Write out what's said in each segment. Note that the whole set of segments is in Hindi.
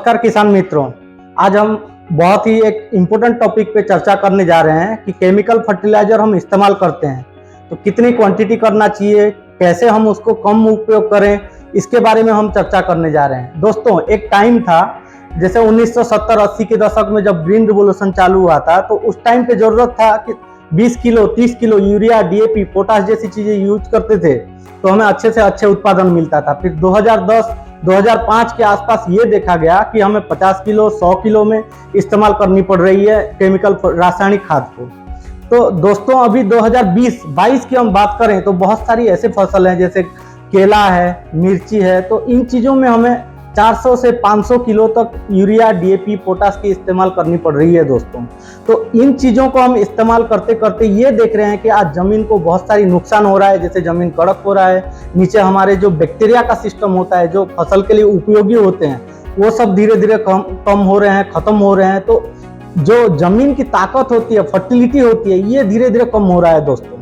नमस्कार किसान मित्रों। आज हम बहुत ही एक इम्पोर्टेंट टॉपिक पे चर्चा करने जा रहे हैं कि केमिकल फर्टिलाइजर हम इस्तेमाल करते हैं तो कितनी क्वांटिटी करना चाहिए, कैसे हम उसको कम उपयोग करें, इसके बारे में हम चर्चा करने जा रहे हैं। दोस्तों, एक टाइम था जैसे 1970-80 के दशक में जब ग्रीन रिवोल्यूशन चालू हुआ था तो उस टाइम पे जरूरत था कि 20 kilo 30 kilo urea, DAP, potash जैसी चीजें यूज करते थे तो हमें अच्छे से अच्छे उत्पादन मिलता था। फिर 2010-2005 के आसपास ये देखा गया कि हमें 50 किलो 100 किलो में इस्तेमाल करनी पड़ रही है केमिकल रासायनिक खाद को। तो दोस्तों, अभी 2020-22 की हम बात करें तो बहुत सारी ऐसे फसल हैं जैसे केला है, मिर्ची है, तो इन चीज़ों में हमें 400 से 500 किलो तक यूरिया, डीएपी, पोटाश की इस्तेमाल करनी पड़ रही है दोस्तों। तो इन चीज़ों को हम इस्तेमाल करते करते ये देख रहे हैं कि आज ज़मीन को बहुत सारी नुकसान हो रहा है। जैसे ज़मीन कड़क हो रहा है, नीचे हमारे जो बैक्टीरिया का सिस्टम होता है जो फसल के लिए उपयोगी होते हैं वो सब धीरे धीरे कम हो रहे हैं, ख़त्म हो रहे हैं। तो जो ज़मीन की ताकत होती है, फर्टिलिटी होती है, ये धीरे धीरे कम हो रहा है दोस्तों।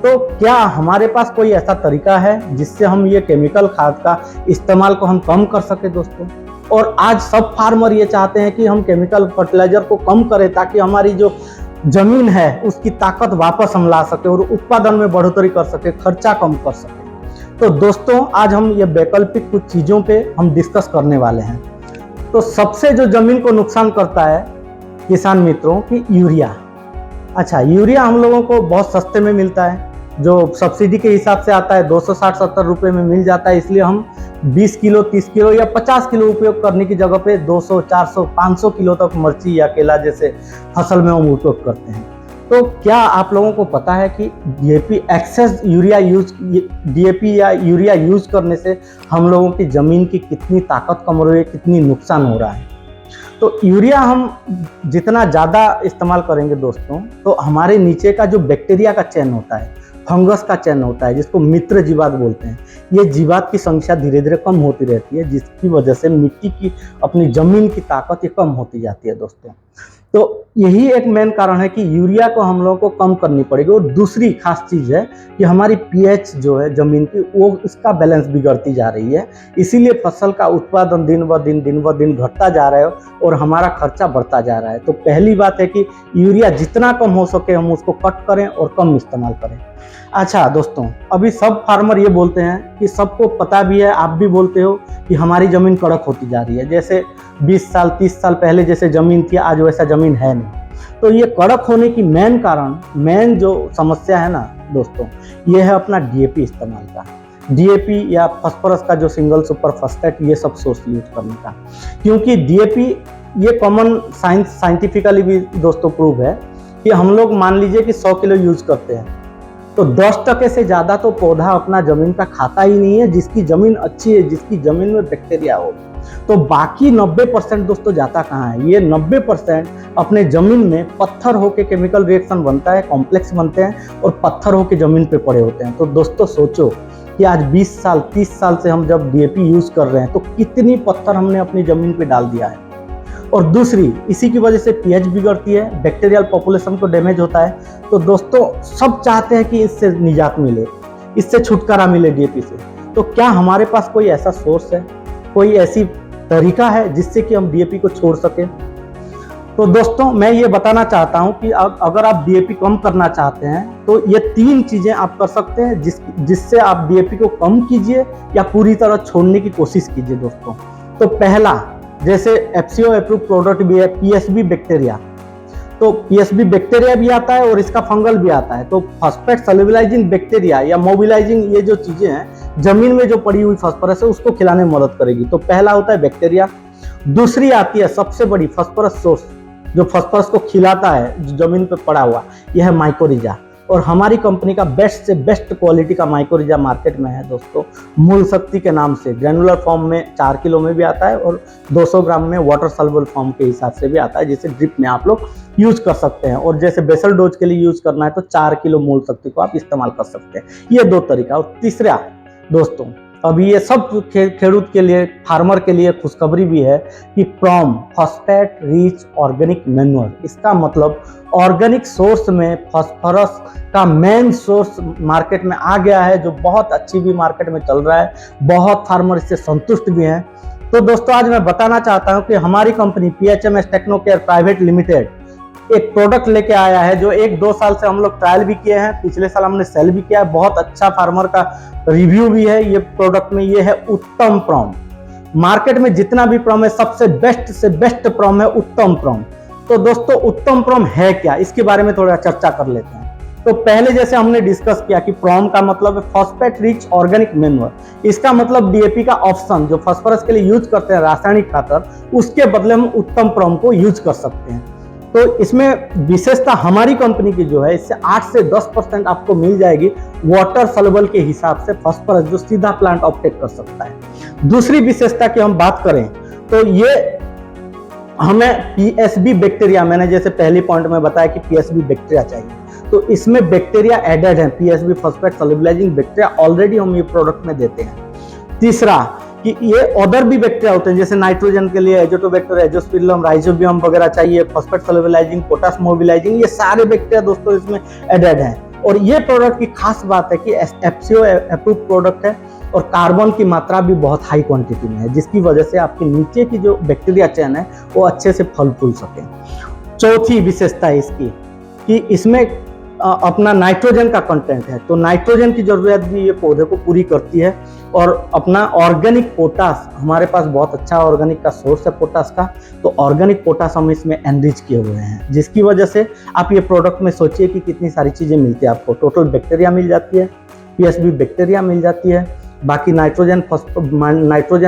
तो क्या हमारे पास कोई ऐसा तरीका है जिससे हम ये केमिकल खाद का इस्तेमाल को हम कम कर सके दोस्तों? और आज सब फार्मर ये चाहते हैं कि हम केमिकल फर्टिलाइजर को कम करें ताकि हमारी जो जमीन है उसकी ताकत वापस हम ला सके और उत्पादन में बढ़ोतरी कर सके, खर्चा कम कर सके। तो दोस्तों, आज हम ये वैकल्पिक कुछ चीज़ों पे हम डिस्कस करने वाले हैं। तो सबसे जो जमीन को नुकसान करता है किसान मित्रों की यूरिया। अच्छा, यूरिया हम लोगों को बहुत सस्ते में मिलता है, जो सब्सिडी के हिसाब से आता है 260-70 रुपये में मिल जाता है। इसलिए हम 20 किलो 30 किलो या 50 किलो उपयोग करने की जगह पे 200 400 500 किलो तक मिर्ची या केला जैसे फसल में हम उपयोग करते हैं। तो क्या आप लोगों को पता है कि डीएपी एक्सेस डीएपी या यूरिया यूज करने से हम लोगों की ज़मीन की कितनी ताकत कम हो रही है, कितनी नुकसान हो रहा है? तो यूरिया हम जितना ज़्यादा इस्तेमाल करेंगे दोस्तों तो हमारे नीचे का जो बैक्टीरिया का चयन होता है, फंगस का चयन होता है, जिसको मित्र जीवात बोलते हैं, ये जीवात की संख्या धीरे धीरे कम होती रहती है, जिसकी वजह से मिट्टी की अपनी जमीन की ताकत ये कम होती जाती है दोस्तों। तो यही एक मेन कारण है कि यूरिया को हम लोगों को कम करनी पड़ेगी। और दूसरी खास चीज़ है कि हमारी पीएच जो है ज़मीन की वो इसका बैलेंस बिगड़ती जा रही है, इसीलिए फसल का उत्पादन दिन ब दिन घटता जा रहा है और हमारा खर्चा बढ़ता जा रहा है। तो पहली बात है कि यूरिया जितना कम हो सके हम उसको कट करें और कम इस्तेमाल करें। अच्छा दोस्तों, अभी सब फार्मर ये बोलते हैं कि सबको पता भी है, आप भी बोलते हो कि हमारी ज़मीन कड़क होती जा रही है। जैसे 20 साल 30 साल पहले जैसे ज़मीन थी आज वैसा ज़मीन है नहीं। तो ये कड़क होने की मेन जो समस्या है ना दोस्तों, ये है अपना डीएपी इस्तेमाल का। डीएपी या फास्फोरस का जो सिंगल सुपर फास्फेट, ये सब सोर्स यूज करने का। क्योंकि डीएपी ये कॉमन साइंटिफिकली भी दोस्तों प्रूव है कि हम लोग मान लीजिए कि 100 किलो यूज करते हैं तो 10% से ज़्यादा तो पौधा अपना ज़मीन का खाता ही नहीं है। जिसकी ज़मीन अच्छी है, जिसकी ज़मीन में बैक्टीरिया हो, तो बाकी 90% दोस्तों जाता कहाँ है? ये 90% अपने ज़मीन में पत्थर होके केमिकल रिएक्शन बनता है, कॉम्प्लेक्स बनते हैं और पत्थर होके ज़मीन पे पड़े होते हैं। तो दोस्तों सोचो कि आज 20 साल 30 साल से हम जब डीएपी यूज़ कर रहे हैं तो कितनी पत्थर हमने अपनी ज़मीन पे डाल दिया है। और दूसरी, इसी की वजह से पीएच बिगड़ती है, बैक्टीरियल पॉपुलेशन को डैमेज होता है। तो दोस्तों सब चाहते हैं कि इससे निजात मिले, इससे छुटकारा मिले डीएपी से। तो क्या हमारे पास कोई ऐसा सोर्स है, कोई ऐसी तरीका है जिससे कि हम डीएपी को छोड़ सकें? तो दोस्तों मैं ये बताना चाहता हूँ कि अगर आप डीएपी कम करना चाहते हैं तो ये 3 चीज़ें आप कर सकते हैं जिससे आप डीएपी को कम कीजिए या पूरी तरह छोड़ने की कोशिश कीजिए दोस्तों। तो पहला, जैसे एफसीओ अप्रूव प्रोडक्ट भी है पीएसबी बैक्टीरिया, तो पीएसबी बैक्टीरिया भी आता है और इसका फंगल भी आता है। तो फास्फेट सॉल्युबलाइजिंग बैक्टीरिया या मोबिलाइजिंग, ये जो चीजें हैं जमीन में जो पड़ी हुई फास्फोरस है उसको खिलाने में मदद करेगी। तो पहला होता है बैक्टीरिया। दूसरी आती है सबसे बड़ी फास्फोरस सोर्स, जो फास्फोरस को खिलाता है जो जमीन पे पड़ा हुआ, यह है माइकोरिजा। और हमारी कंपनी का बेस्ट से बेस्ट क्वालिटी का माइकोरिजा मार्केट में है दोस्तों, मूल शक्ति के नाम से। ग्रैनुलर फॉर्म में 4 किलो में भी आता है और 200 ग्राम में वाटर सॉल्युबल फॉर्म के हिसाब से भी आता है, जिसे ड्रिप में आप लोग यूज कर सकते हैं। और जैसे बेसल डोज के लिए यूज करना है तो 4 किलो मूल शक्ति को आप इस्तेमाल कर सकते हैं। ये 2 तरीका। और तीसरा दोस्तों, अभी ये सब खेडूत के लिए, फार्मर के लिए खुशखबरी भी है कि PROM phosphate rich organic manure, इसका मतलब ऑर्गेनिक सोर्स में फास्फोरस का मेन सोर्स मार्केट में आ गया है, जो बहुत अच्छी भी मार्केट में चल रहा है। बहुत फार्मर इससे संतुष्ट भी हैं। तो दोस्तों आज मैं बताना चाहता हूं कि हमारी कंपनी PHMS टेक्नोकेयर प्राइवेट लिमिटेड एक प्रोडक्ट लेके आया है जो 1-2 साल से हम लोग ट्रायल भी किए हैं, पिछले साल हमने सेल भी किया है, बहुत अच्छा फार्मर का रिव्यू भी है ये प्रोडक्ट में। ये है उत्तम प्रॉम। मार्केट में जितना भी प्रॉम है सबसे बेस्ट से बेस्ट प्रॉम है उत्तम प्रॉम। तो दोस्तों उत्तम प्रॉम है क्या, इसके बारे में थोड़ा चर्चा कर लेते हैं। तो पहले जैसे हमने डिस्कस किया कि प्रॉम का मतलब है फॉस्फेट रिच ऑर्गेनिक मैन्योर। इसका मतलब DAP का ऑप्शन जो फास्फोरस के लिए यूज करते हैं रासायनिक खातर, उसके बदले हम उत्तम प्रॉम को यूज कर सकते हैं। तो इसमें विशेषता हमारी कंपनी की जो है, इससे 8 से 10% आपको मिल जाएगी वाटर सॉल्युबल के हिसाब से फास्फोरस, जो सीधा प्लांट ऑप्टेक कर सकता है। दूसरी विशेषता की हम बात करें तो ये हमें PSB बैक्टीरिया, मैंने जैसे पहली पॉइंट में बताया कि PSB बैक्टीरिया चाहिए, तो इसमें बैक्टीरिया एडेड है, PSB phosphate solubilising bacteria already हम ये प्रोडक्ट में देते हैं। तीसरा कि ये अदर भी बैक्टीरिया होते हैं, जैसे नाइट्रोजन के लिए एजोटोबैक्टर, एजोस्पिरिलम, राइजोबियम वगैरह चाहिए, फॉस्फेट सॉल्युबलाइजिंग, पोटास मोबिलाइजिंग, ये सारे बैक्टीरिया दोस्तों इसमें एडेड हैं। और ये प्रोडक्ट की खास बात है कि FCO अप्रूव प्रोडक्ट है और कार्बन की मात्रा भी बहुत हाई क्वांटिटी में है, जिसकी वजह से आपके नीचे की जो बैक्टीरिया चैन है वो अच्छे से फल फूल सके। चौथी विशेषता है इसकी कि इसमें अपना नाइट्रोजन का कंटेंट है, तो नाइट्रोजन की जरूरत भी ये पौधे को पूरी करती है। और अपना ऑर्गेनिक पोटास, हमारे पास बहुत अच्छा ऑर्गेनिक का सोर्स है पोटास का, तो ऑर्गेनिक पोटास हम इसमें एनरिच किए हुए हैं, जिसकी वजह से आप ये प्रोडक्ट में सोचिए कि कितनी सारी चीज़ें मिलती है आपको। टोटल बैक्टीरिया मिल जाती है, PSB बैक्टीरिया मिल जाती है, बाकी नाइट्रोजन,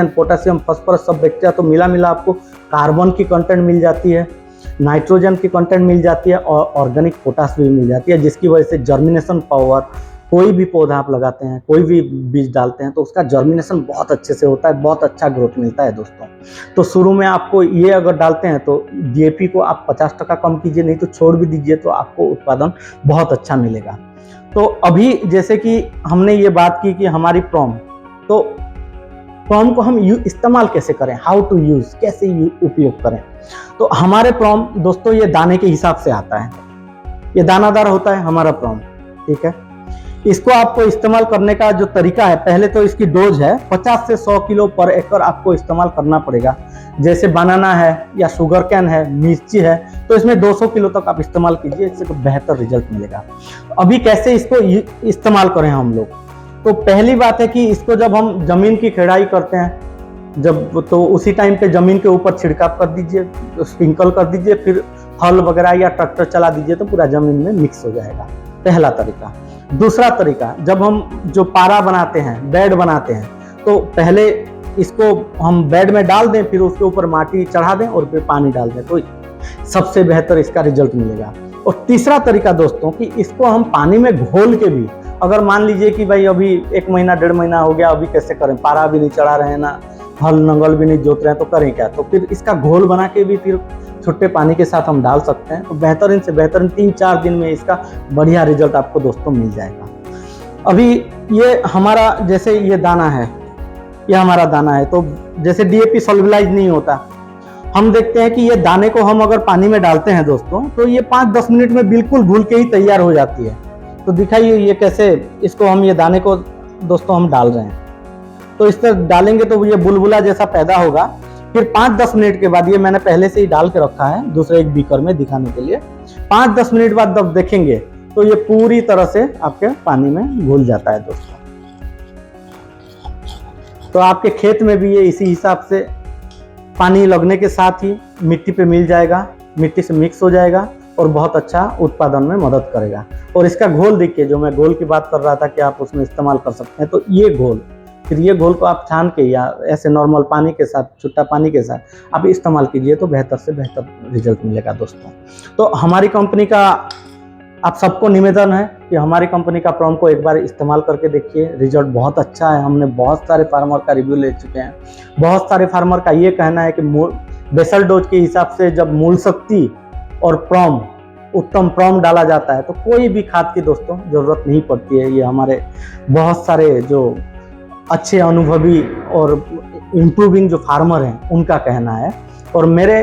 पोटासियम, फॉस्फोरस सब बैक्टीरिया तो मिला आपको, कार्बन की कंटेंट मिल जाती है, नाइट्रोजन की कंटेंट मिल जाती है और ऑर्गेनिक पोटास भी मिल जाती है, जिसकी वजह से जर्मिनेशन पावर, कोई भी पौधा आप लगाते हैं, कोई भी बीज डालते हैं तो उसका जर्मिनेशन बहुत अच्छे से होता है, बहुत अच्छा ग्रोथ मिलता है दोस्तों। तो शुरू में आपको ये अगर डालते हैं तो DAP को आप 50% कम कीजिए, नहीं तो छोड़ भी दीजिए, तो आपको उत्पादन बहुत अच्छा मिलेगा। तो अभी जैसे कि हमने ये बात की कि हमारी प्रॉम, तो प्रॉम को हम इस्तेमाल कैसे करें, हाउ टू यूज, कैसे उपयोग करें। तो हमारे प्रॉम दोस्तों ये दाने के हिसाब से आता है, ये दानादार होता है हमारा प्रॉम, ठीक है। इसको आपको इस्तेमाल करने का जो तरीका है, पहले तो इसकी डोज है 50 से 100 किलो पर एकड़ आपको इस्तेमाल करना पड़ेगा। जैसे बनाना है या शुगर कैन है, मिर्ची है, तो इसमें 200 किलो तक आप इस्तेमाल कीजिए, इससे बेहतर रिजल्ट मिलेगा। अभी कैसे इसको इस्तेमाल करें हम लोग, तो पहली बात है कि इसको जब हम जमीन की खेड़ाई करते हैं जब, तो उसी टाइम पे जमीन के ऊपर छिड़काव कर दीजिए, स्प्रिंकल कर दीजिए, फिर हल वगैरह या ट्रैक्टर चला दीजिए तो पूरा जमीन में मिक्स हो जाएगा, पहला तरीका। दूसरा तरीका, जब हम जो पारा बनाते हैं, बेड बनाते हैं, तो पहले इसको हम बेड में डाल दें, फिर उसके ऊपर माटी चढ़ा दें और फिर पानी डाल दें, तो सबसे बेहतर इसका रिजल्ट मिलेगा। और तीसरा तरीका दोस्तों कि इसको हम पानी में घोल के भी, अगर मान लीजिए कि भाई अभी 1 महीना 1.5 महीना हो गया, अभी कैसे करें, पारा भी नहीं चढ़ा रहे हैं ना, हल नंगल भी नहीं जोत रहे हैं, तो करें क्या, तो फिर इसका घोल बना के भी फिर छुट्टे पानी के साथ हम डाल सकते हैं, तो बेहतरीन से बेहतरीन 3-4 दिन में इसका बढ़िया रिजल्ट आपको दोस्तों मिल जाएगा। अभी ये हमारा जैसे ये दाना है, ये हमारा दाना है, तो जैसे DAP सॉल्युबलाइज नहीं होता, हम देखते हैं कि ये दाने को हम अगर पानी में डालते हैं दोस्तों, तो ये 5-10 मिनट में बिल्कुल घुल के ही तैयार हो जाती है। तो दिखाइए ये कैसे इसको हम, ये दाने को दोस्तों हम डाल रहे हैं, तो इस तरह डालेंगे तो ये बुलबुला जैसा पैदा होगा। फिर 5-10 मिनट के बाद, ये मैंने पहले से ही डाल के रखा है दूसरे एक बीकर में दिखाने के लिए, 5-10 मिनट बाद जब देखेंगे तो ये पूरी तरह से आपके पानी में घुल जाता है दोस्तों। तो आपके खेत में भी ये इसी हिसाब से पानी लगने के साथ ही मिट्टी पे मिल जाएगा, मिट्टी से मिक्स हो जाएगा और बहुत अच्छा उत्पादन में मदद करेगा। और इसका घोल देखिए, जो मैं घोल की बात कर रहा था कि आप उसमें इस्तेमाल कर सकते हैं, तो ये घोल, फिर ये घोल को आप छान के या ऐसे नॉर्मल पानी के साथ, छुट्टा पानी के साथ आप इस्तेमाल कीजिए, तो बेहतर से बेहतर रिजल्ट मिलेगा दोस्तों। तो हमारी कंपनी का आप सबको निवेदन है कि हमारी कंपनी का प्रॉम को एक बार इस्तेमाल करके देखिए, रिजल्ट बहुत अच्छा है। हमने बहुत सारे फार्मर का रिव्यू ले चुके हैं, बहुत सारे फार्मर का ये कहना है कि बेसल डोज के हिसाब से जब मूल शक्ति और प्रॉम, उत्तम प्रॉम डाला जाता है तो कोई भी खाद की दोस्तों जरूरत नहीं पड़ती है। ये हमारे बहुत सारे जो अच्छे अनुभवी और इम्प्रूविंग जो फार्मर हैं उनका कहना है। और मेरे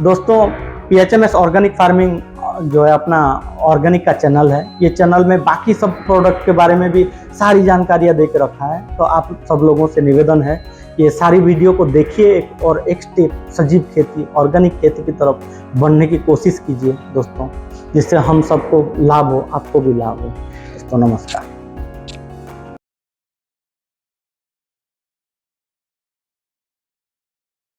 दोस्तों PHMS ऑर्गेनिक फार्मिंग जो है अपना ऑर्गेनिक का चैनल है, ये चैनल में बाकी सब प्रोडक्ट के बारे में भी सारी जानकारियाँ दे के रखा है। तो आप सब लोगों से निवेदन है ये सारी वीडियो को देखिए और एक स्टेप सजीव खेती, ऑर्गेनिक खेती की तरफ बढ़ने की कोशिश कीजिए दोस्तों, जिससे हम सबको लाभ हो, आपको भी लाभ हो। दोस्तों नमस्कार।